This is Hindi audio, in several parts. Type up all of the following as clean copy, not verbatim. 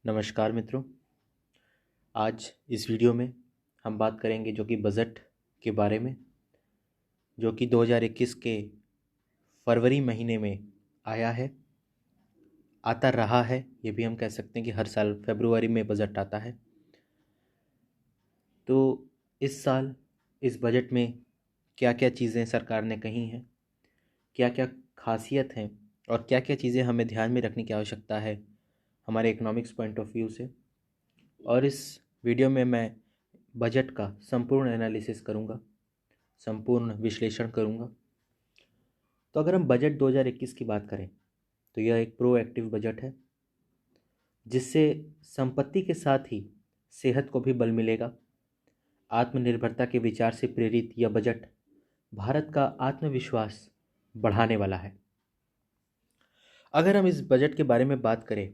नमस्कार मित्रों। आज इस वीडियो में हम बात करेंगे जो कि बजट के बारे में, जो कि 2021 के फरवरी महीने में आया है, आता रहा है। ये भी हम कह सकते हैं कि हर साल फरवरी में बजट आता है। तो इस साल इस बजट में क्या क्या चीज़ें सरकार ने कही हैं, क्या क्या खासियत हैं और क्या क्या चीज़ें हमें ध्यान में रखने की आवश्यकता है हमारे इकोनॉमिक्स पॉइंट ऑफ व्यू से। और इस वीडियो में मैं बजट का संपूर्ण एनालिसिस करूँगा, संपूर्ण विश्लेषण करूँगा। तो अगर हम बजट 2021 की बात करें तो यह एक प्रोएक्टिव बजट है, जिससे संपत्ति के साथ ही सेहत को भी बल मिलेगा। आत्मनिर्भरता के विचार से प्रेरित यह बजट भारत का आत्मविश्वास बढ़ाने वाला है। अगर हम इस बजट के बारे में बात करें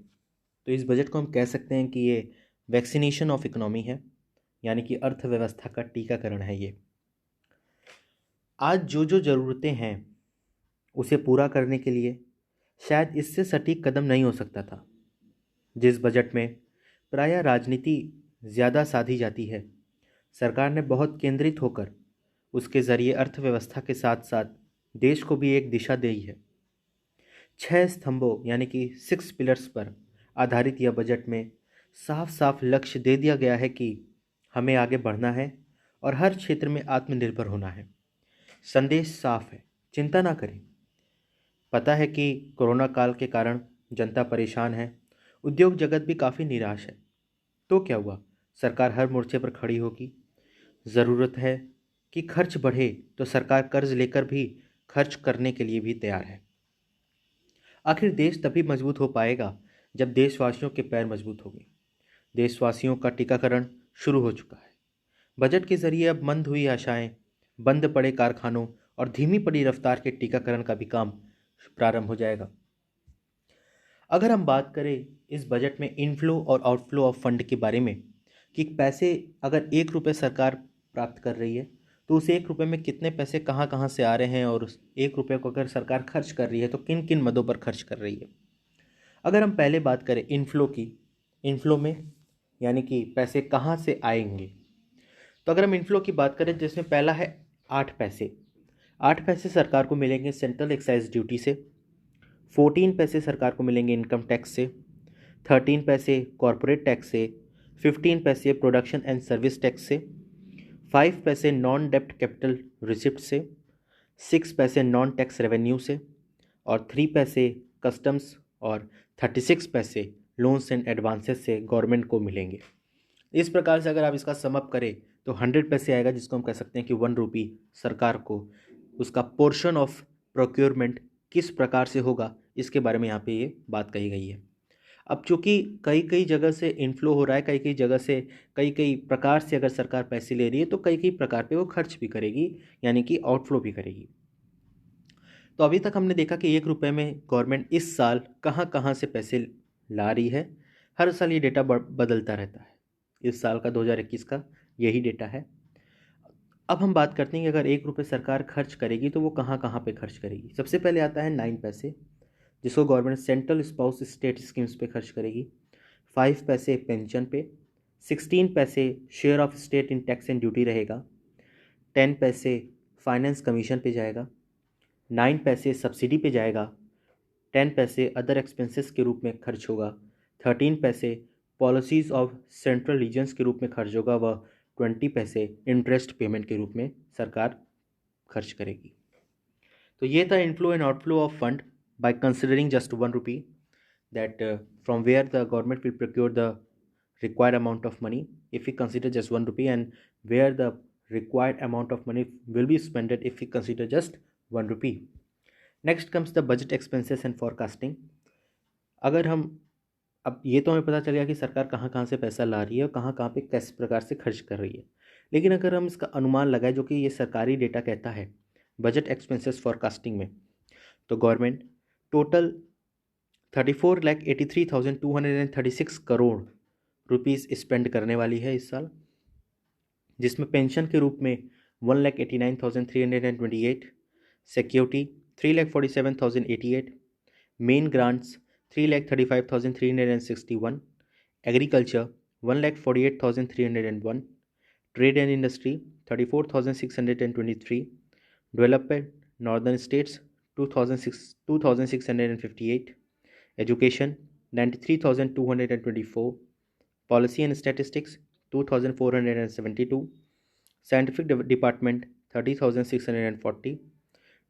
तो इस बजट को हम कह सकते हैं कि ये वैक्सीनेशन ऑफ इकोनॉमी है, यानी कि अर्थव्यवस्था का टीकाकरण है। ये आज जो ज़रूरतें हैं उसे पूरा करने के लिए शायद इससे सटीक कदम नहीं हो सकता था। जिस बजट में प्रायः राजनीति ज़्यादा साधी जाती है, सरकार ने बहुत केंद्रित होकर उसके ज़रिए अर्थव्यवस्था के साथ साथ देश को भी एक दिशा दी है। 6 स्तंभों यानी कि 6 पिलर्स पर आधारित यह बजट में साफ साफ लक्ष्य दे दिया गया है कि हमें आगे बढ़ना है और हर क्षेत्र में आत्मनिर्भर होना है। संदेश साफ है, चिंता ना करें। पता है कि कोरोना काल के कारण जनता परेशान है, उद्योग जगत भी काफ़ी निराश है। तो क्या हुआ, सरकार हर मोर्चे पर खड़ी होगी। ज़रूरत है कि खर्च बढ़े तो सरकार कर्ज लेकर भी खर्च करने के लिए भी तैयार है। आखिर देश तभी मजबूत हो पाएगा जब देशवासियों के पैर मजबूत होंगे। देशवासियों का टीकाकरण शुरू हो चुका है। बजट के जरिए अब मंद हुई आशाएं, बंद पड़े कारखानों और धीमी पड़ी रफ्तार के टीकाकरण का भी काम प्रारंभ हो जाएगा। अगर हम बात करें इस बजट में इनफ्लो और आउटफ्लो ऑफ फंड के बारे में कि पैसे अगर 1 रुपये सरकार प्राप्त कर रही है तो उस 1 रुपये में कितने पैसे कहाँ कहाँ से आ रहे हैं, और उस 1 रुपये को अगर सरकार खर्च कर रही है तो किन किन मदों पर खर्च कर रही है। अगर हम पहले बात करें इनफ्लो की, इनफ्लो में यानी कि पैसे कहाँ से आएंगे, तो अगर हम इनफ्लो की बात करें जिसमें पहला है 8 पैसे। 8 पैसे सरकार को मिलेंगे सेंट्रल एक्साइज ड्यूटी से, 14 पैसे सरकार को मिलेंगे इनकम टैक्स से, 13 पैसे कॉरपोरेट टैक्स से, 15 पैसे प्रोडक्शन एंड सर्विस टैक्स से, 5 पैसे नॉन डेप्ट कैपिटल रिसिप्ट से, 6 पैसे नॉन टैक्स रेवेन्यू से और 3 पैसे कस्टम्स और 36 पैसे लोन्स एंड एडवांसेस से गवर्नमेंट को मिलेंगे। इस प्रकार से अगर आप इसका समअप करें तो 100 पैसे आएगा, जिसको हम कह सकते हैं कि 1 रुपी सरकार को उसका पोर्शन ऑफ प्रोक्योरमेंट किस प्रकार से होगा, इसके बारे में यहाँ पे ये बात कही गई है। अब चूँकि कई कई जगह से इनफ्लो हो रहा है, कई कई जगह से कई कई प्रकार से अगर सरकार पैसे ले रही है तो कई कई प्रकार पे वो खर्च भी करेगी, यानी कि आउटफ्लो भी करेगी। तो अभी तक हमने देखा कि 1 रुपये में गवर्नमेंट इस साल कहाँ कहाँ से पैसे ला रही है। हर साल ये डेटा बदलता रहता है। इस साल का 2021 का यही डेटा है। अब हम बात करते हैं कि अगर 1 रुपये सरकार खर्च करेगी तो वो कहाँ कहाँ पे खर्च करेगी। सबसे पहले आता है 9 पैसे, जिसको government central spouse state schemes पे खर्च करेगी। 5 पैसे पेंशन पे, 16 पैसे share of state in tax and duty रहेगा, 10 पैसे फाइनेंस कमीशन पे जाएगा, 9 पैसे सब्सिडी पे जाएगा, 10 पैसे अदर एक्सपेंसेस के रूप में खर्च होगा, 13 पैसे पॉलिसीज़ ऑफ सेंट्रल रीजन्स के रूप में खर्च होगा, व 20 पैसे इंटरेस्ट पेमेंट के रूप में सरकार खर्च करेगी। तो ये था inflow and outflow of fund by considering just 1 rupee, that from where the government will procure the required amount of money if we consider just 1 rupee, and where the required amount of money will be spent if we consider just 1 rupee. Next comes the budget expenses and forecasting. अगर हम अब ये तो हमें पता चल गया कि सरकार कहाँ कहाँ से पैसा ला रही है और कहाँ कहाँ पे किस प्रकार से खर्च कर रही है, लेकिन अगर हम इसका अनुमान लगाए जो कि ये सरकारी डेटा कहता है बजट एक्सपेंसेस फोरकास्टिंग में, तो government total 34,83,236 crore rupees spend करने वाली है इस साल, जिसमें पेंशन के रूप में 1,89,328, security 3,47,088, main grants 3,35,361, Agriculture 1,48,301, Trade and Industry 34,623, Development Northern States 2,658, Education 93,224, Policy and Statistics 2,472, Scientific Department 30,640,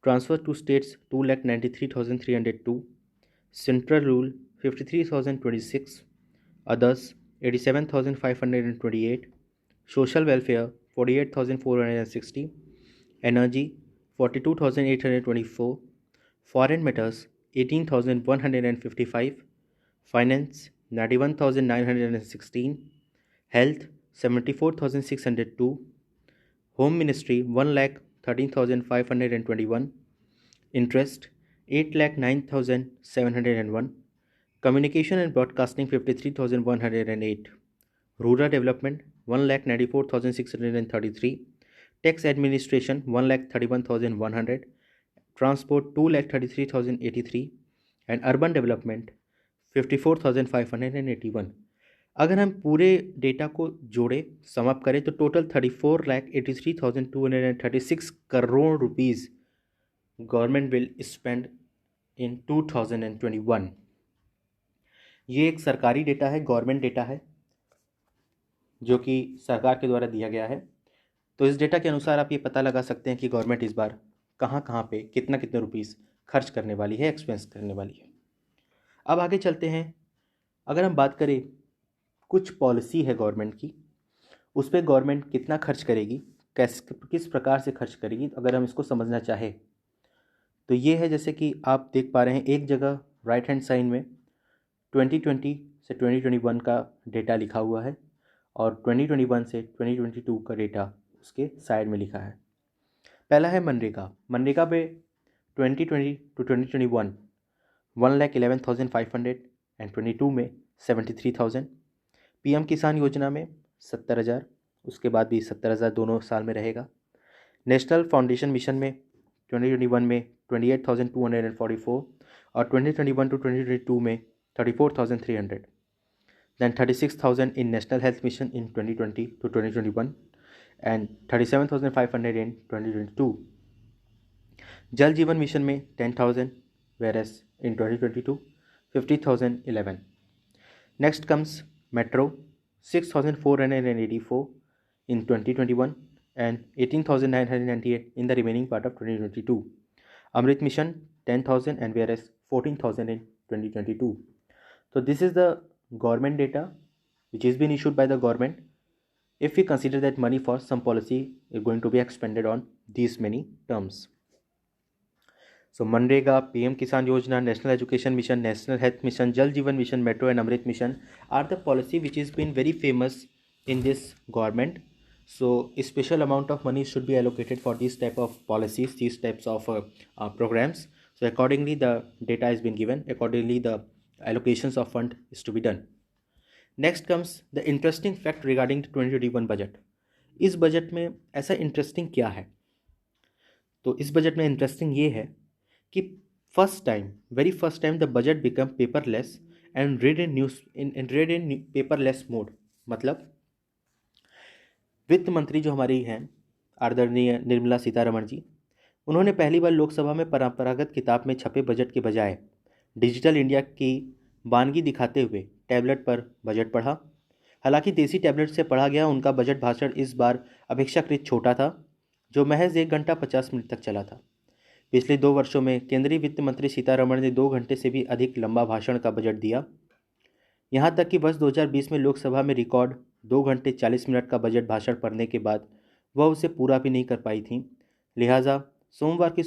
Transfer to States 2,93,302, Central Rule 53,026, Others 87,528, Social Welfare 48,460, Energy 42,824, Foreign Matters 18,155, Finance 91,916, Health 74,602, Home Ministry 1,13,521, Interest 8,09,701, Communication and Broadcasting 53,108, Rural Development 1,94,633, Tax Administration 1,31,100, Transport 2,33,083 and Urban Development 54,581। अगर हम पूरे डेटा को जोड़े समअप करें तो total 34,83,236 crore rupees government will spend इन 2021। ये एक सरकारी डेटा है, गवर्नमेंट डेटा है जो कि सरकार के द्वारा दिया गया है। तो इस डेटा के अनुसार आप ये पता लगा सकते हैं कि गवर्नमेंट इस बार कहाँ कहाँ पे कितना कितना रुपीस खर्च करने वाली है, एक्सपेंस करने वाली है। अब आगे चलते हैं। अगर हम बात करें कुछ पॉलिसी है गवर्नमेंट की, उस पर गवर्नमेंट कितना खर्च करेगी, किस प्रकार से खर्च करेगी, अगर हम इसको समझना चाहें तो ये है, जैसे कि आप देख पा रहे हैं एक जगह राइट हैंड साइड में 2020 से 2021 का डेटा लिखा हुआ है और 2021 से 2022 का डेटा उसके साइड में लिखा है। पहला है मनरेगा। मनरेगा पे 2020 टू 2021 1,11,500 एंड 22 में 73,000। पीएम किसान योजना में 70,000, उसके बाद भी 70,000 दोनों साल में रहेगा। नेशनल फाउंडेशन मिशन में 2021 में 28,244 और 2021 टू 2022 में 34,300। Then 36,000 in National Health Mission in 2020 to 2021 and 37,500 in 2022. जल जीवन मिशन में 10,000 whereas in 2022 50,011. Next comes Metro 6,484 in 2021 and 18,998 in the remaining part of 2022. Amrit Mission 10,000 and whereas 14,000 in 2022. So this is the government data which has been issued by the government if we consider that money for some policy is going to be expended on these many terms. So Manrega, PM Kisan Yojana, National Education Mission, National Health Mission, Jal Jeevan Mission, Metro and Amrit Mission are the policy which has been very famous in this government. So a special amount of money should be allocated for these type of policies, these types of programs. So accordingly the data has been given, accordingly the allocations of fund is to be done. Next comes the interesting fact regarding the 2021 budget. इस बजट में ऐसा इंटरेस्टिंग क्या है? तो इस बजट में इंटरेस्टिंग ये है कि very first time the budget become paperless and read in paperless mode. मतलब वित्त मंत्री जो हमारी हैं आदरणीय निर्मला सीतारमण जी, उन्होंने पहली बार लोकसभा में परंपरागत किताब में छपे बजट के बजाय डिजिटल इंडिया की वानगी दिखाते हुए टैबलेट पर बजट पढ़ा। हालांकि देसी टैबलेट से पढ़ा गया उनका बजट भाषण इस बार अपेक्षाकृत छोटा था, जो महज 1 घंटा 50 मिनट तक चला था। पिछले 2 वर्षों में केंद्रीय वित्त मंत्री सीतारमण ने 2 घंटे से भी अधिक लंबा भाषण का बजट दिया। यहाँ तक कि वर्ष 2020 में लोकसभा में रिकॉर्ड 2 घंटे 40 मिनट का बजट भाषण पढ़ने के बाद वह उसे पूरा भी नहीं कर पाई थी। लिहाजा सोमवार की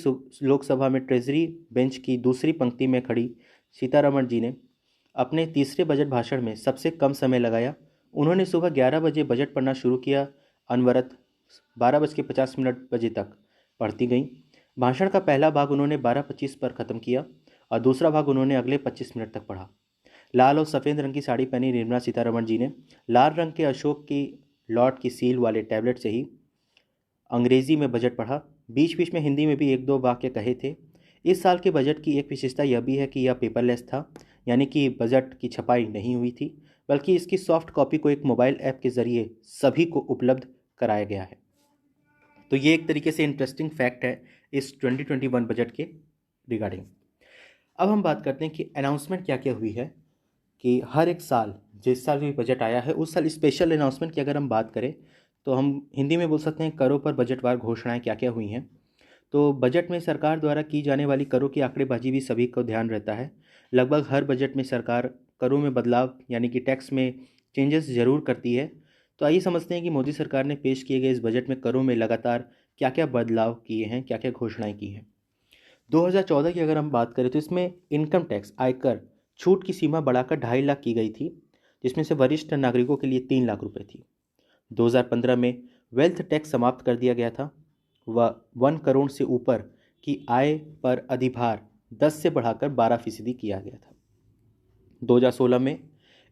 लोकसभा में ट्रेजरी बेंच की दूसरी पंक्ति में खड़ी सीतारमण जी ने अपने तीसरे बजट भाषण में सबसे कम समय लगाया। उन्होंने सुबह 11 बजे बजट पढ़ना शुरू किया, अनवरत 12:50 बजे तक पढ़ती गईं। भाषण का पहला भाग उन्होंने 12:25 पर ख़त्म किया और दूसरा भाग उन्होंने अगले 25 मिनट तक पढ़ा। लाल और सफ़ेद रंग की साड़ी पहनी निर्मला सीतारमण जी ने लाल रंग के अशोक की लॉट की सील वाले टैबलेट से ही अंग्रेज़ी में बजट पढ़ा। बीच बीच में हिंदी में भी 1-2 वाक्य कहे थे। इस साल के बजट की एक विशेषता यह भी है कि यह पेपरलेस था, यानी कि बजट की छपाई नहीं हुई थी, बल्कि इसकी सॉफ्ट कॉपी को एक मोबाइल ऐप के ज़रिए सभी को उपलब्ध कराया गया है। तो ये एक तरीके से इंटरेस्टिंग फैक्ट है इस 2021 बजट के रिगार्डिंग। अब हम बात करते हैं कि अनाउंसमेंट क्या क्या हुई है, कि हर एक साल जिस साल भी बजट आया है उस साल स्पेशल अनाउंसमेंट की अगर हम बात करें तो हम हिंदी में बोल सकते हैं करों पर बजटवार घोषणाएं क्या क्या हुई हैं। तो बजट में सरकार द्वारा की जाने वाली करों की आंकड़ेबाजी भी सभी को ध्यान रहता है। लगभग हर बजट में सरकार करों में बदलाव यानी कि टैक्स में चेंजेस ज़रूर करती है। तो आइए समझते हैं कि मोदी सरकार ने पेश किए गए इस बजट में करों में लगातार क्या क्या बदलाव किए हैं, क्या क्या घोषणाएं की हैं। 2014 की अगर हम बात करें तो इसमें इनकम टैक्स आयकर छूट की सीमा बढ़ाकर 2.5 लाख की गई थी, जिसमें से वरिष्ठ नागरिकों के लिए 3 लाख रुपए थी। 2015 में वेल्थ टैक्स समाप्त कर दिया गया था व 1 करोड़ से ऊपर की आय पर अधिभार 10 से बढ़ाकर 12% किया गया था। 2016 में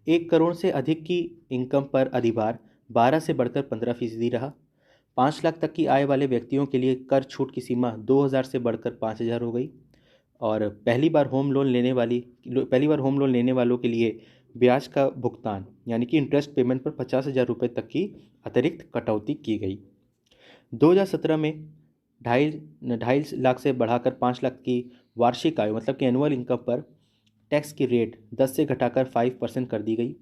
1 करोड़ से अधिक की इनकम पर अधिभार 12 से बढ़कर 15% रहा। 5 लाख तक की आय वाले व्यक्तियों के लिए कर छूट की सीमा 2,000 से बढ़कर 5,000 हो गई। और पहली बार होम लोन लेने वालों के लिए ब्याज का भुगतान यानी कि इंटरेस्ट पेमेंट पर 50,000 रुपये तक की अतिरिक्त कटौती की गई। 2017 में 2.5 लाख से बढ़ाकर 5 लाख की वार्षिक आय मतलब कि एनुअल इनकम पर टैक्स की रेट 10 से घटाकर 5% कर दी गई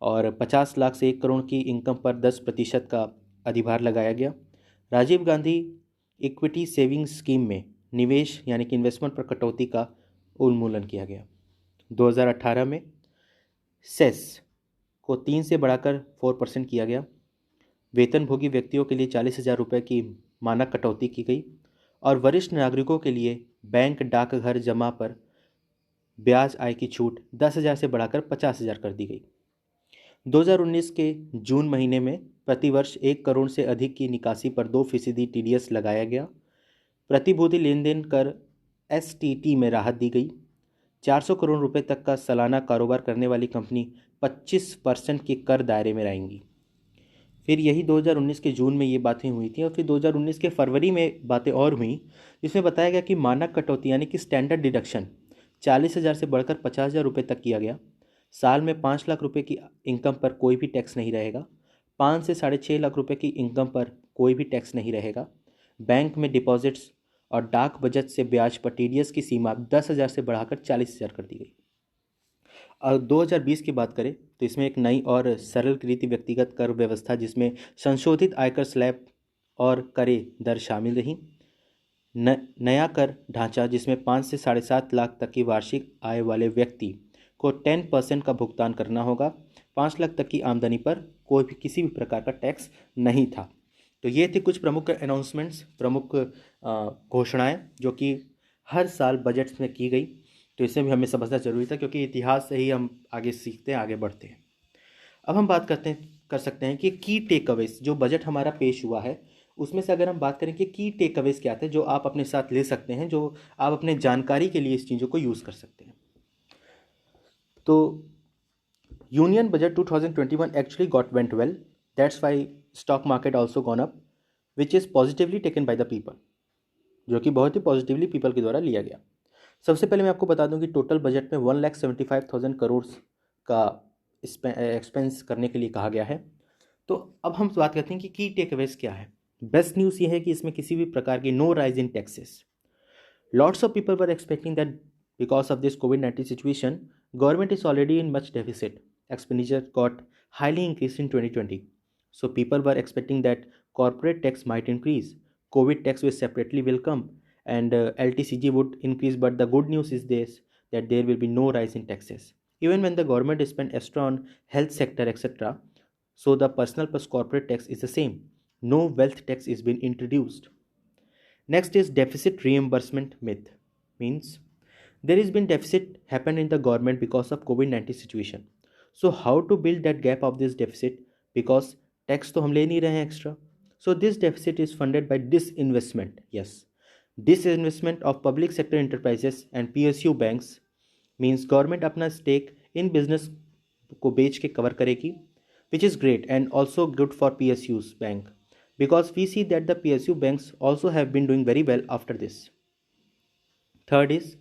और 50 लाख से 1 करोड़ की इनकम पर 10% का अधिभार लगाया गया। Rajiv Gandhi equity savings scheme में निवेश यानी कि इन्वेस्टमेंट पर कटौती का उन्मूलन किया गया। 2018 में सेस को 3 से बढ़ाकर 4% किया गया। वेतनभोगी व्यक्तियों के लिए 40,000 रुपये की मानक कटौती की गई और वरिष्ठ नागरिकों के लिए बैंक डाकघर जमा पर ब्याज आय की छूट 10,000 से बढ़ाकर 50,000 कर दी गई। 2019 के जून महीने में प्रतिवर्ष 1 करोड़ से अधिक की निकासी पर 2% TDS लगाया गया। प्रतिभूति लेन देन कर STT में राहत दी गई। 400 करोड़ रुपए तक का सालाना कारोबार करने वाली कंपनी 25% के कर दायरे में रहेंगी। फिर यही 2019 के जून में ये बातें हुई थी और फिर 2019 के फरवरी में बातें और हुई, जिसमें बताया गया कि मानक कटौती यानी कि स्टैंडर्ड डिडक्शन 40,000 से बढ़कर 50,000 रुपये तक किया गया। साल में 5 लाख रुपए की इनकम पर कोई भी टैक्स नहीं रहेगा। 5 से 6.5 लाख रुपए की इनकम पर कोई भी टैक्स नहीं रहेगा। बैंक में डिपॉजिट्स और डाक बचत से ब्याज पर TDS की सीमा 10,000 से बढ़ाकर 40,000 कर दी गई। और 2020 की बात करें तो इसमें एक नई और सरलीकृत व्यक्तिगत कर व्यवस्था जिसमें संशोधित आयकर स्लैब और करे दर शामिल रही। नया कर ढांचा जिसमें 5 से 7.5 लाख तक की वार्षिक आय वाले व्यक्ति को 10% का भुगतान करना होगा। 5 लाख तक की आमदनी पर कोई भी किसी भी प्रकार का टैक्स नहीं था। तो ये थे कुछ प्रमुख अनाउंसमेंट्स, प्रमुख घोषणाएं जो कि हर साल बजट में की गई। तो इसे भी हमें समझना जरूरी था क्योंकि इतिहास से ही हम आगे सीखते हैं, आगे बढ़ते हैं। अब हम बात कर सकते हैं कि की टेक अवेज जो बजट हमारा पेश हुआ है उसमें से अगर हम बात करें कि की टेक अवेज क्या थे जो आप अपने साथ ले सकते हैं, जो आप अपने जानकारी के लिए इस चीज़ों को यूज़ कर सकते हैं। तो union budget 2021 actually got went well, that's why stock market also gone up which is positively taken by the people, जो कि बहुत ही पॉजिटिवली पीपल के द्वारा लिया गया। सबसे पहले मैं आपको बता दूं कि टोटल बजट में 1,75,000 करोड़ का एक्सपेंस करने के लिए कहा गया है। तो अब हम बात करते हैं कि की टेक अवेज क्या है। बेस्ट न्यूज़ ये है कि इसमें किसी भी प्रकार की no rise in taxes. Lots of people were expecting that because of this COVID-19 situation government is already in much deficit, expenditure got highly increased in 2020. So people were expecting that corporate tax might increase, COVID tax was separately will come, and LTCG would increase. But the good news is this, that there will be no rise in taxes. Even when the government spend extra on health sector, etc., so the personal plus corporate tax is the same. No wealth tax is being introduced. Next is deficit reimbursement myth. Means there has been deficit happened in the government because of COVID-19 situation. So how to build that gap of this deficit, because tax तो हम ले नहीं रहे हैं extra. So this deficit is funded by disinvestment. Yes, disinvestment of public sector enterprises and PSU banks, means government अपना stake in business को बेच के cover करेगी, which is great and also good for PSU's bank, because we see that the PSU banks also have been doing very well after this. Third is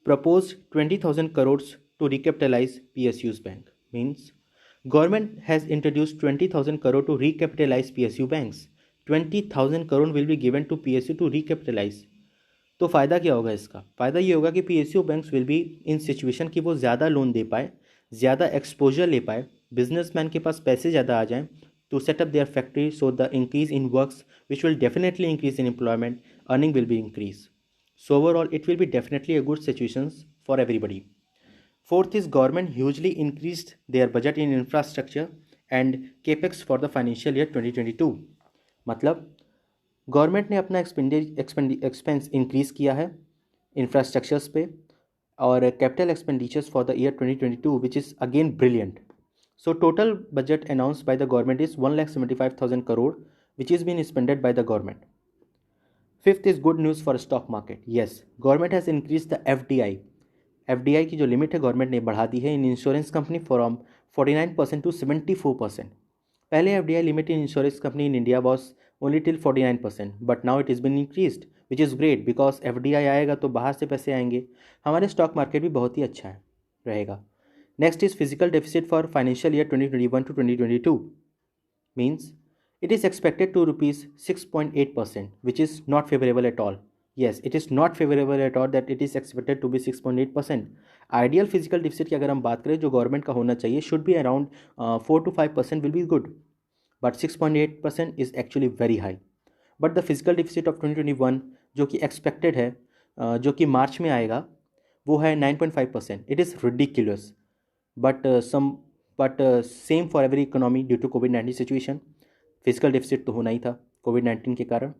proposed 20,000 crores to recapitalize PSU's bank. Means government has introduced 20,000 crore to recapitalize PSU banks. 20,000 crore will be given to PSU to recapitalize. तो फ़ायदा क्या होगा इसका? फ़ायदा ये होगा कि PSU banks will be in situation कि वो ज़्यादा लोन दे पाए, ज़्यादा एक्सपोजर ले पाए, बिजनेसमैन के पास पैसे ज़्यादा आ जाएं to set up their factory, so the increase in works which will definitely increase in employment, earning will be increased. So overall it will be definitely a good situation for everybody. Fourth is government hugely increased their budget in infrastructure and capex for the financial year 2022. मतलब गवर्नमेंट ने अपना एक्सपेंस इंक्रीज़ किया है इंफ्रास्ट्रक्चर्स पे और capital expenditures for the year 2022 which is again brilliant. So total budget announced by the government is 1,75,000 crore which is being spent by the government. Fifth is good news for stock market. Yes, government has increased the FDI. FDI की जो लिमिट है गवर्नमेंट ने बढ़ा दी है in insurance company from 49% to 74%. पहले FDI limit in insurance company in India was only till 49%, but now it is been increased which is great because FDI आएगा तो बाहर से पैसे आएंगे. हमारे स्टॉक मार्केट भी बहुत ही अच्छा है रहेगा. Next is physical deficit for financial year 2021 to 2022. Means it is expected to rupees 6.8%, which is not favorable at all. Yes, it is not favorable at all that it is expected to be 6.8%. Ideal physical deficit की अगर हम बात करें जो गवर्नमेंट का होना चाहिए should be around 4 to 5% will be good. But 6.8% is actually very high. But the physical deficit of 2021 जो कि expected है जो कि मार्च में आएगा वो है 9.5%. It is ridiculous. But same for every economy due to COVID-19 situation. Physical deficit तो होना ही था COVID-19 के कारण.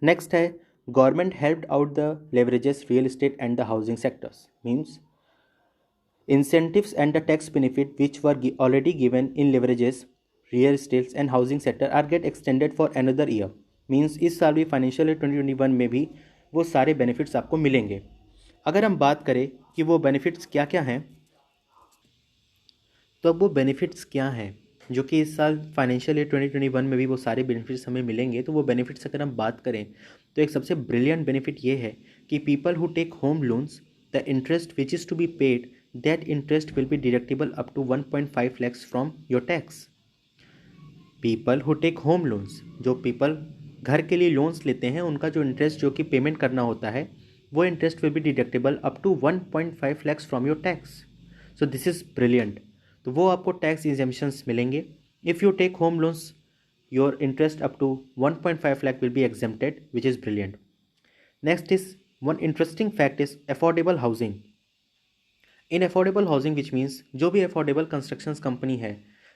नेक्स्ट है government helped out the leverages real estate and the housing sectors. Means incentives and the tax benefit which were already given in leverages real estates and housing sector are get extended for another year. Means इस साल भी फाइनेंशियल ईयर 2021 में भी वो सारे बेनिफिट्स आपको मिलेंगे. अगर हम बात करें कि वो बेनिफिट्स क्या क्या हैं, तो अब वो बेनिफिट्स क्या हैं जो कि इस साल फाइनेंशियल ईयर 2021 में भी वो सारे बेनिफिट्स हमें मिलेंगे. तो वो बेनिफिट्स अगर हम बात करें तो एक सबसे ब्रिलियंट बेनिफिट ये है कि people who take home loans the interest which is to be paid that interest will be deductible up to 1.5 lakhs from your tax. People who take home loans, जो पीपल घर के लिए लोन्स लेते हैं उनका जो इंटरेस्ट जो कि पेमेंट करना होता है वो interest will be deductible up to 1.5 lakhs from your tax. So this is brilliant. तो वो आपको टैक्स एग्जेम्पशंस मिलेंगे. If you take home loans your interest up to 1.5 lakh will be exempted which is brilliant. Next is one interesting fact is affordable housing. In affordable housing which means जो भी अफोर्डेबल कंस्ट्रक्शंस कंपनी है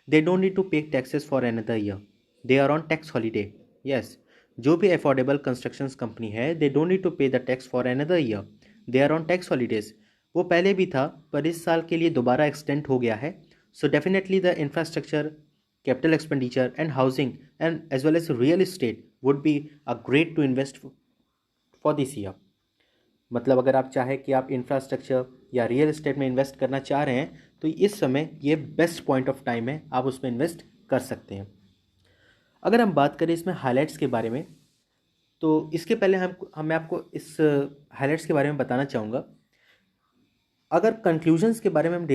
they don't need to pay taxes for another year, they are on tax holiday. Yes, जो भी अफोर्डेबल कंस्ट्रक्शंस कंपनी है they don't need to pay the tax for another year, they are on tax holidays. वो पहले भी था पर इस साल के लिए दोबारा एक्सटेंड हो गया है. So definitely the infrastructure, capital expenditure and housing and as well as real estate would be a great to invest for this year. मतलब अगर आप चाहें कि आप इंफ्रास्ट्रक्चर या रियल एस्टेट में इन्वेस्ट करना चाह रहे हैं तो इस समय ये बेस्ट पॉइंट ऑफ टाइम है, आप उसमें इन्वेस्ट कर सकते हैं. अगर हम बात करें इसमें हाईलाइट्स के बारे में तो इसके पहले मैं आपको इस हाईलाइट्स के बारे में बताना चाहूँगा. अगर कंक्लूजन्स के बारे में हम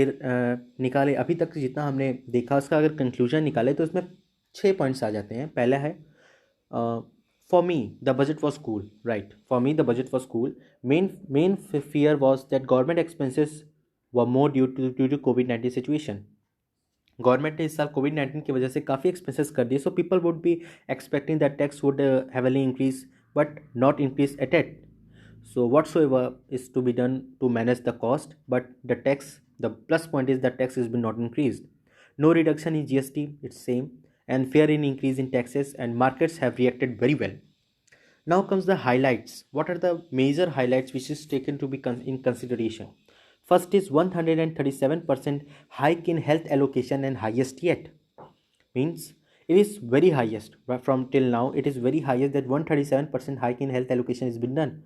निकाले अभी तक जितना हमने देखा उसका अगर कंक्लूजन निकाले तो इसमें 6 पॉइंट्स आ जाते हैं. पहला है for me the budget was cool. Right, for me the budget was cool. Main fear was that government expenses were more due to COVID-19 situation. Government ने इस साल COVID-19 की वजह से काफ़ी एक्सपेंसेस कर दिए. So people would be expecting that tax would heavily increase but not increase at. So whatsoever is to be done to manage the cost, but the plus point is that tax has been not increased. No reduction in GST, it's same, and fair in increase in taxes, and markets have reacted very well. Now comes the highlights. What are the major highlights which is taken to be in consideration? First is 137% hike in health allocation and highest yet. Means it is very highest from till now. It is very highest that 137% hike in health allocation has been done.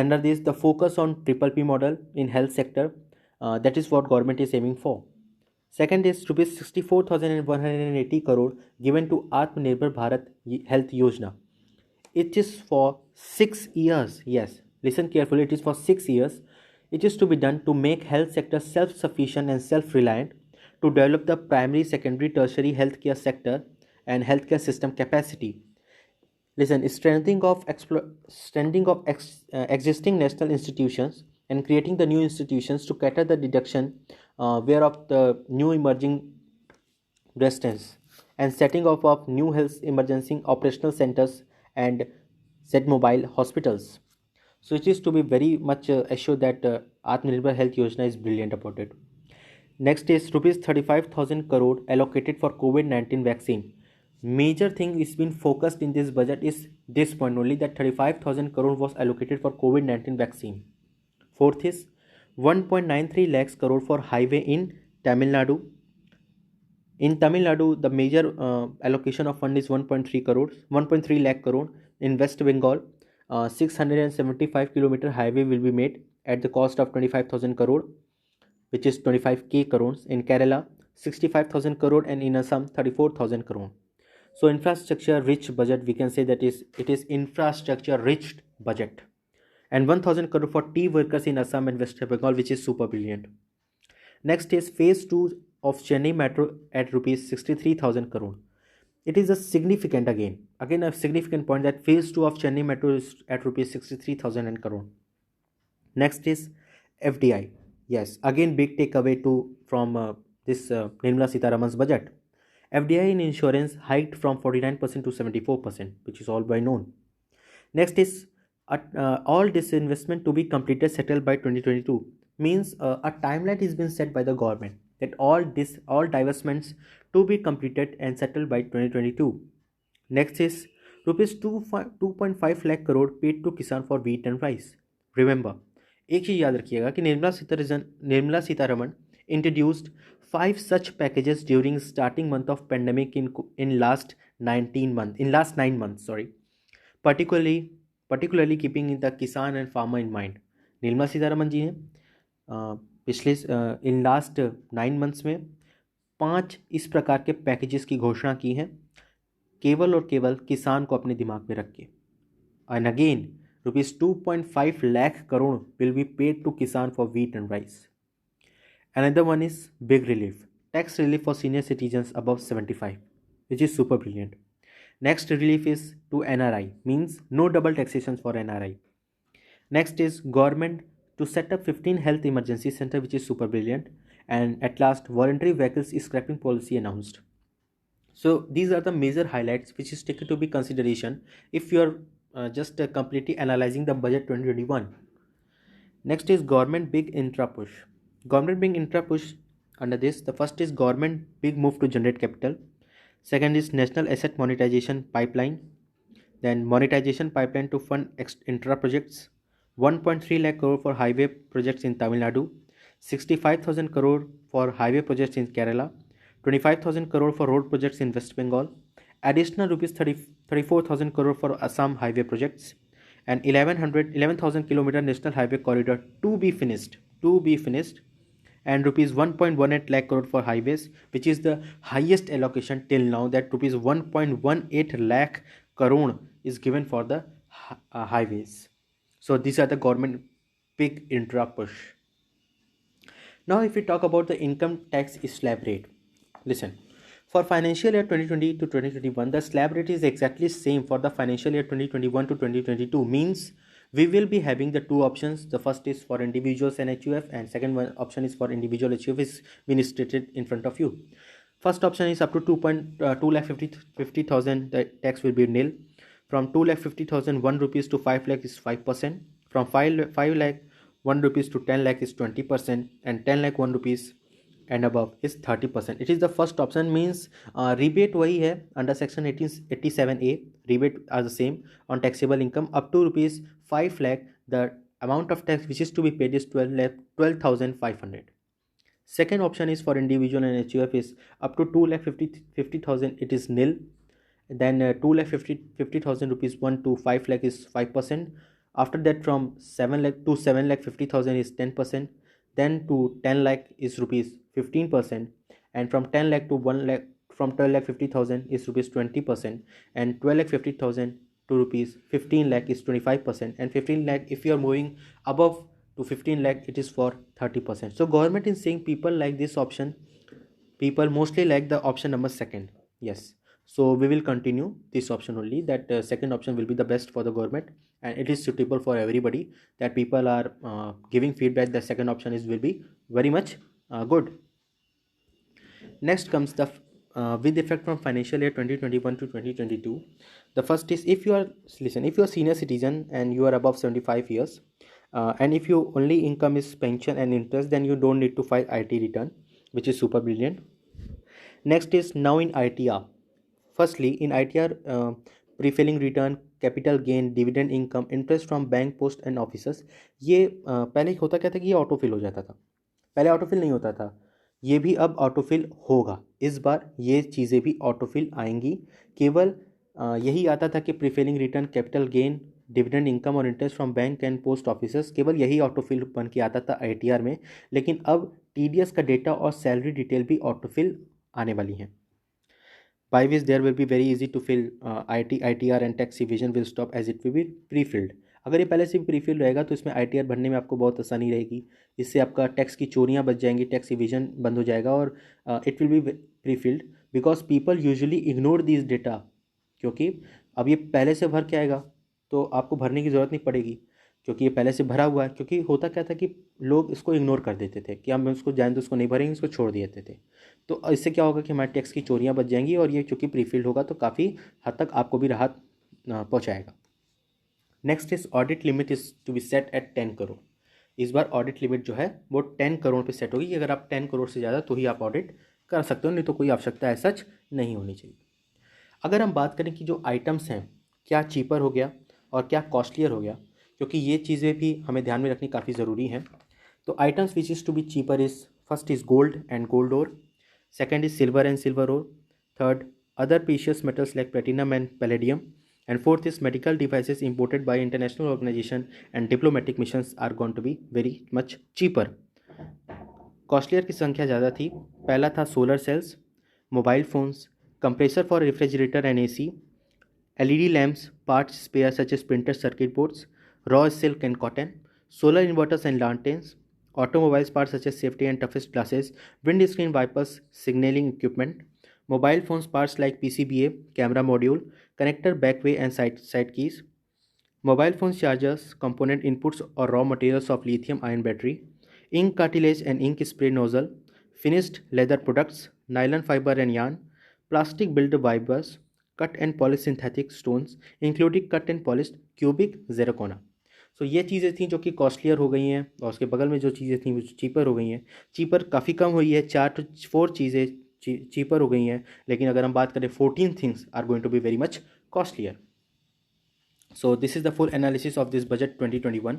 Under this, the focus on PPP model in health sector, that is what government is aiming for. Second is rupees 64,180 crore given to Atmanirbhar Bharat Health Yojana. It is for 6 years. Yes, listen carefully. It is for 6 years. It is to be done to make health sector self-sufficient and self-reliant, to develop the primary, secondary, tertiary healthcare sector and healthcare system capacity. Listen, existing national institutions and creating the new institutions to cater the deduction whereof the new emerging residents and setting up of new health emergency operational centers and said mobile hospitals. So it is to be very much assured that Atmanirbhar Health Yojana is brilliant about it. Next is rupees 35,000 crore allocated for COVID-19 vaccine. Major thing is been focused in this budget is this point only, that 35,000 crore was allocated for COVID-19 vaccine. Fourth is 1.93 lakhs crore for highway in Tamil Nadu. In Tamil Nadu, the major allocation of fund is 1.3 lakh crore. In West Bengal, 675 kilometer highway will be made at the cost of 25,000 crore, which is 25k crores. In Kerala, 65,000 crore, and in Assam, 34,000 crore. So infrastructure rich budget, we can say that it is infrastructure rich budget. And 1,000 crore for tea workers in Assam and West Bengal, which is super brilliant. Next is phase 2 of Chennai Metro at rupees 63,000 crore. It is a significant again a significant point that phase 2 of Chennai Metro is at rupees 63,000 crore. Next is FDI. Yes, again big takeaway from this Nirmala Sitharaman's budget. FDI in insurance hiked from 49% to 74%, which is all by known. Next is all disinvestment to be completed settled by 2022. Means a timeline is being set by the government that all divestments to be completed and settled by 2022. Next is rupees 2.5 lakh crore paid to Kisan for wheat and rice. Remember, एक चीज याद रखिएगा कि Nirmala Sitharaman introduced 5 such packages during starting month of pandemic in last 9 months, particularly keeping the kisan and farmer in mind. Nirmala Sitharaman ji ने पिछले इन लास्ट 9 मंथ्स में 5 इस प्रकार के पैकेजेस की घोषणा की है, केवल और केवल किसान को अपने दिमाग में रख के. And again rupees 2.5 lakh crore will be paid to kisan for wheat and rice. Another one is big relief, tax relief for senior citizens above 75, which is super brilliant. Next relief is to NRI, means no double taxations for NRI. Next is government to set up 15 health emergency center, which is super brilliant. And at last, voluntary vehicles scrapping policy announced. So these are the major highlights which is taken to be consideration if you are just completely analyzing the budget 2021. Next is government big intra push. Government big intra push under this, the first is government big move to generate capital. Second is national asset monetization pipeline. Then monetization pipeline to fund intra projects. 1.3 lakh crore for highway projects in Tamil Nadu. 65,000 crore for highway projects in Kerala. 25,000 crore for road projects in West Bengal. Additional rupees 34,000 crore for Assam highway projects, and 11,000 kilometer national highway corridor to be finished, and rupees 1.18 lakh crore for highways, which is the highest allocation till now, that rupees 1.18 lakh crore is given for the highways. So these are the government big intra push. Now if we talk about the income tax slab rate, listen. For financial year 2020 to 2021, the slab rate is exactly same for the financial year 2021 to 2022. Means we will be having the two options. The first is for individuals and HUF, and second one option is for individual HUF is been stated in front of you. First option is up to 2,50,000, the tax will be nil. From 2,50,000 1 rupees to 5 lakh is 5%. From 5 lakh 1 rupees to 10 lakh is 20%, and 10 lakh 1 rupees and above is 30%. It is the first option. Means rebate वही है under section 87A. rebate are the same on taxable income up to rupees 5 lakh. The amount of tax which is to be paid is 12,500. Second option is for individual and HUF is up to 2,50,000 it is nil. Then 2,50,000 rupees 1 to 5 lakh is 5%. After that, from 7 lakh to 7,50,000 is 10%. Then to 10 lakh is rupees 15%, and from 10 lakh to 1 lakh, from 12 lakh 50,000 is rupees 20%, and 12 lakh 50,000 to rupees 15 lakh is 25%, and 15 lakh if you are moving above to 15 lakh, it is for 30%. So government is saying people like this option. People mostly like the option number second. Yes. So we will continue this option only, that second option will be the best for the government, and it is suitable for everybody, that people are giving feedback the second option is will be very much good. Next comes the with effect from financial year 2021 to 2022. The first is, if you are, listen, if you are senior citizen and you are above 75 years, and if your only income is pension and interest, then you don't need to file IT return, which is super brilliant. Next is now in ITR. Firstly, in ITR, pre-filing return, capital gain, dividend income, interest from bank, post and officers, ये पहले होता क्या था कि ये ऑटोफिल हो जाता था, पहले ऑटोफिल नहीं होता था, ये भी अब ऑटोफिल होगा। इस बार ये चीज़ें भी ऑटोफिल आएंगी। केवल यही आता था कि prefilling return, capital gain, dividend income और interest from bank and post officers, केवल यही ऑटोफिल बन के आता था ITR में। लेकिन अब TDS का डेटा और सैलरी डिटेल भी ऑटोफिल आने वाली हैं। By which there will be very easy to fill ITR and tax evasion will stop as it will be pre-filled। अगर ये पहले से भी प्री-फिल्ड रहेगा तो इसमें ITR भरने में आपको बहुत आसानी रहेगी। इससे आपका टैक्स की चोरियां बच जाएंगी, टैक्स इवेजन बंद हो जाएगा, और it will be pre-field because people usually ignore this data. क्योंकि अब ये पहले से भर के आएगा तो आपको भरने की ज़रूरत नहीं पड़ेगी, क्योंकि ये पहले से भरा हुआ है। क्योंकि होता क्या था कि लोग इसको इग्नोर कर देते थे कि हम इसको जान, तो इसको नहीं भरेंगे, इसको छोड़ देते थे। तो इससे क्या होगा कि हमारे टैक्स की चोरियां बच जाएंगी, और ये चूँकि प्रीफिल्ड होगा तो काफ़ी हद तक आपको भी राहत पहुँचाएगा। Next is audit limit is to be set at 10 crore. इस बार ऑडिट लिमिट जो है वो 10 करोड़ पे सेट होगी कि अगर आप 10 करोड़ से ज़्यादा तो ही आप ऑडिट कर सकते हो, नहीं तो कोई आवश्यकता है सच नहीं होनी चाहिए। अगर हम बात करें कि जो आइटम्स हैं क्या चीपर हो गया और क्या कॉस्टलियर हो गया, क्योंकि ये चीज़ें भी हमें ध्यान में रखनी काफ़ी ज़रूरी हैं। तो items which is to be cheaper is, first is gold and gold ore, second is silver and silver ore, third other precious metals like platinum and palladium, and fourth is medical devices imported by international organization and diplomatic missions are going to be very much cheaper। Costlier की संख्या ज़्यादा थी। पहला था solar cells, mobile phones, compressor for refrigerator and AC, LED lamps, parts spare such as printer circuit boards, raw silk and cotton, solar inverters and lanterns, automobiles parts such as safety and toughest glasses, windscreen wipers, signaling equipment, mobile phones parts like PCBA, camera module, connector, backway and side keys, mobile phones chargers, component inputs or raw materials of lithium ion battery, ink cartilage and ink spray nozzle, finished leather products, nylon fiber and yarn, plastic build fibers, cut and polished synthetic stones including cut and polished cubic zirconia। सो ये चीज़ें थी जो कि कॉस्टलियर हो गई हैं, और उसके बगल में जो चीज़ें थी वो चीपर हो गई हैं। चीपर काफ़ी कम हुई है, 4 चीज़ें चीपर हो गई हैं, लेकिन अगर हम बात करें 14 things are going to be very much costlier. So this is the full analysis of this budget 2021।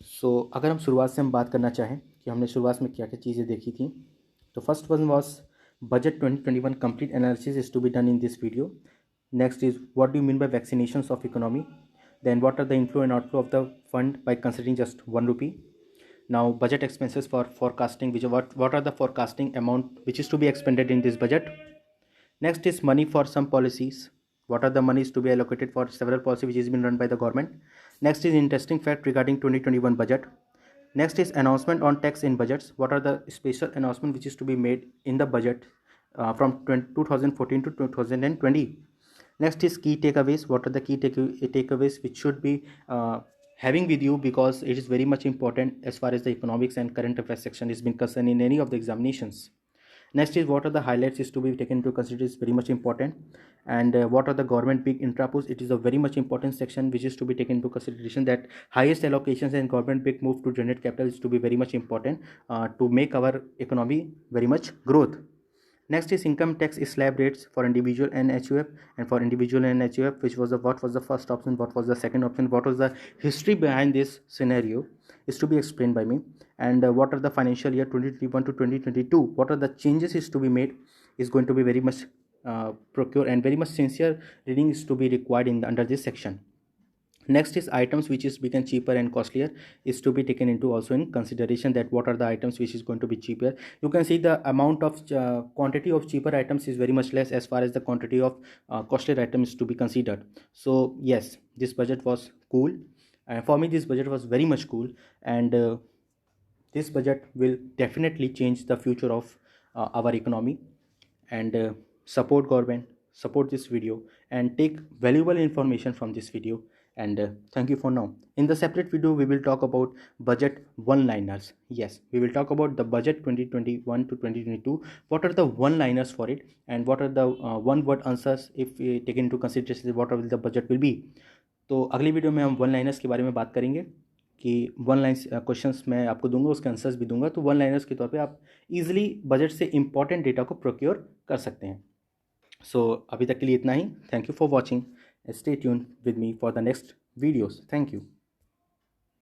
सो अगर हम शुरुआत से हम बात करना चाहें कि हमने शुरुआत में क्या क्या चीज़ें देखी थी, तो first one was budget 2021 complete analysis is to be done in this video. Next is what do you mean by vaccinations of economy, then what are the inflow and outflow of the fund by considering just 1 rupee। Now budget expenses for forecasting, which what are the forecasting amount which is to be expended in this budget। Next is money for some policies, what are the monies to be allocated for several policy which is been run by the government। Next is interesting fact regarding 2021 budget। Next is announcement on tax in budgets, what are the special announcement which is to be made in the budget from 2014 to 2020। Next is key takeaways, what are the key takeaways which should be having with you, because it is very much important as far as the economics and current affairs section is been concerned in any of the examinations। Next is what are the highlights is to be taken into consideration, is very much important। And what are the government big intrapos, it is a very much important section which is to be taken into consideration, that highest allocations and government big move to generate capital is to be very much important to make our economy very much growth। Next is income tax slab rates for individual and HUF, and for individual and HUF, which was what was the first option, what was the second option, what was the history behind this scenario is to be explained by me। And what are the financial year 2021 to 2022, what are the changes is to be made, is going to be very much procure, and very much sincere reading is to be required in under this section। Next is items which is become cheaper and costlier is to be taken into also in consideration, that what are the items which is going to be cheaper। You can see the amount of quantity of cheaper items is very much less as far as the quantity of costlier items to be considered। So yes, this budget was cool, And for me, this budget was very much cool, and this budget will definitely change the future of our economy. And support government, support this video, and take valuable information from this video. And thank you for now. In the separate video, we will talk about budget one liners. Yes, we will talk about the budget 2021 to 2022. What are the one liners for it, and what are the one word answers if we take into consideration what will the budget will be. तो अगली वीडियो में हम वन लाइनर्स के बारे में बात करेंगे कि वन लाइन्स क्वेश्चंस मैं आपको दूंगा, उसके आंसर्स भी दूंगा। तो वन लाइनर्स के तौर पे आप इजीली बजट से इंपॉर्टेंट डेटा को प्रोक्योर कर सकते हैं। सो अभी तक के लिए इतना ही। Thank you for watching. Stay tune with me for the next videos. Thank you.